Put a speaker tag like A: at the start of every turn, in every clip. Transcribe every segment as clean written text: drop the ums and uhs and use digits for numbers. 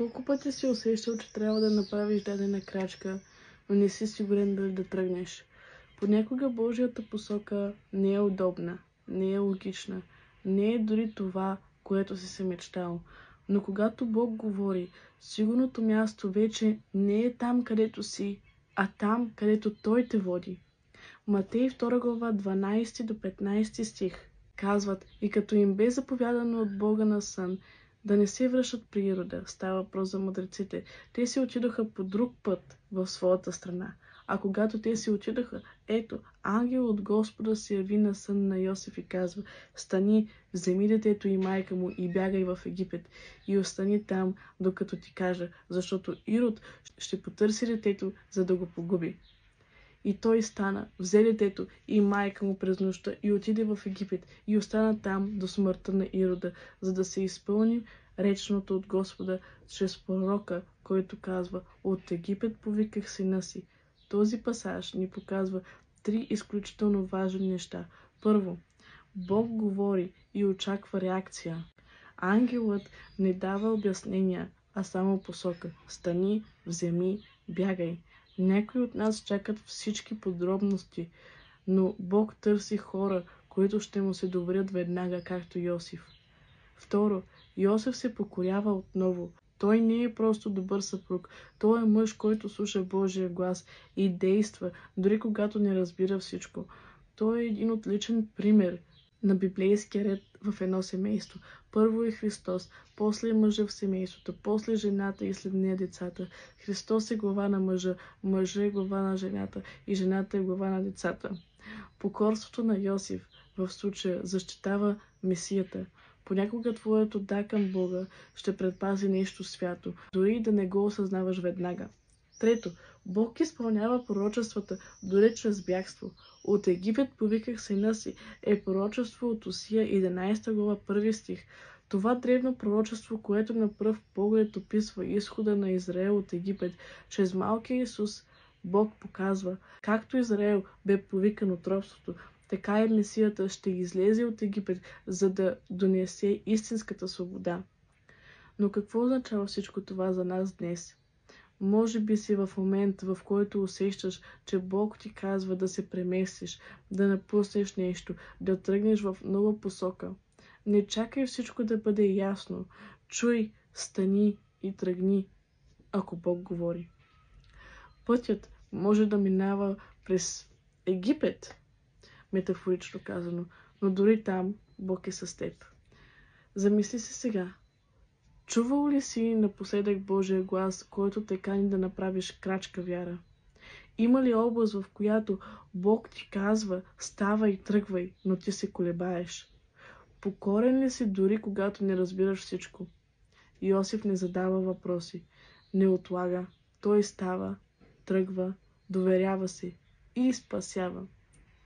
A: Колко пъти си усещал, че трябва да направиш дадена крачка, но не си сигурен дали да тръгнеш? Понякога Божията посока не е удобна, не е логична, не е дори това, което си се мечтал. Но когато Бог говори, сигурното място вече не е там, където си, а там, където Той те води. Матей 2 глава 12 до 15 стих казват: и като им бе заповядано от Бога на сън да не се връщат при Ирода, става въпрос за мъдреците, те си отидоха по друг път в своята страна. А когато те си отидоха, ето, ангел от Господа се яви на сън на Йосиф и казва: стани, вземи детето и майка му и бягай в Египет и остани там, докато ти кажа, защото Ирод ще потърси детето, за да го погуби. И той стана, взе детето и майка му през нощта и отиде в Египет и остана там до смъртта на Ирода, за да се изпълни реченото от Господа чрез пророка, който казва: от Египет повиках сина си. Този пасаж ни показва три изключително важни неща. Първо, Бог говори и очаква реакция. Ангелът не дава обяснения, а само посока. Стани, вземи, бягай. Някои от нас чакат всички подробности, но Бог търси хора, които ще му се доверят веднага, както Йосиф. Второ, Йосиф се покорява отново. Той не е просто добър съпруг. Той е мъж, който слуша Божия глас и действа, дори когато не разбира всичко. Той е един отличен пример на библейския ред в едно семейство. Първо е Христос, после е мъжа в семейството, после жената и след нея децата. Христос е глава на мъжа, мъжа е глава на жената и жената е глава на децата. Покорството на Йосиф в случая защитава Месията. Понякога твоето да към Бога ще предпази нещо свято, дори да не го осъзнаваш веднага. Трето, Бог изпълнява пророчествата, дори чрез бягство. От Египет повиках сина си е пророчество от Осия 11 глава 1 стих. Това древно пророчество, което на пръв поглед описва изхода на Израел от Египет, чрез малкия Исус, Бог показва, както Израел бе повикан от робството, така и Месията ще излезе от Египет, за да донесе истинската свобода. Но какво означава всичко това за нас днес? Може би си в момент, в който усещаш, че Бог ти казва да се преместиш, да напуснеш нещо, да тръгнеш в нова посока. Не чакай всичко да бъде ясно. Чуй, стани и тръгни, ако Бог говори. Пътят може да минава през Египет, метафорично казано, но дори там Бог е с теб. Замисли се сега. Чувал ли си напоследък Божия глас, който те кани да направиш крачка вяра? Има ли област, в която Бог ти казва: ставай, тръгвай, но ти се колебаеш? Покорен ли си дори когато не разбираш всичко? Йосиф не задава въпроси, не отлага. Той става, тръгва, доверява се и спасява.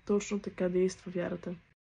A: Точно така действа вярата.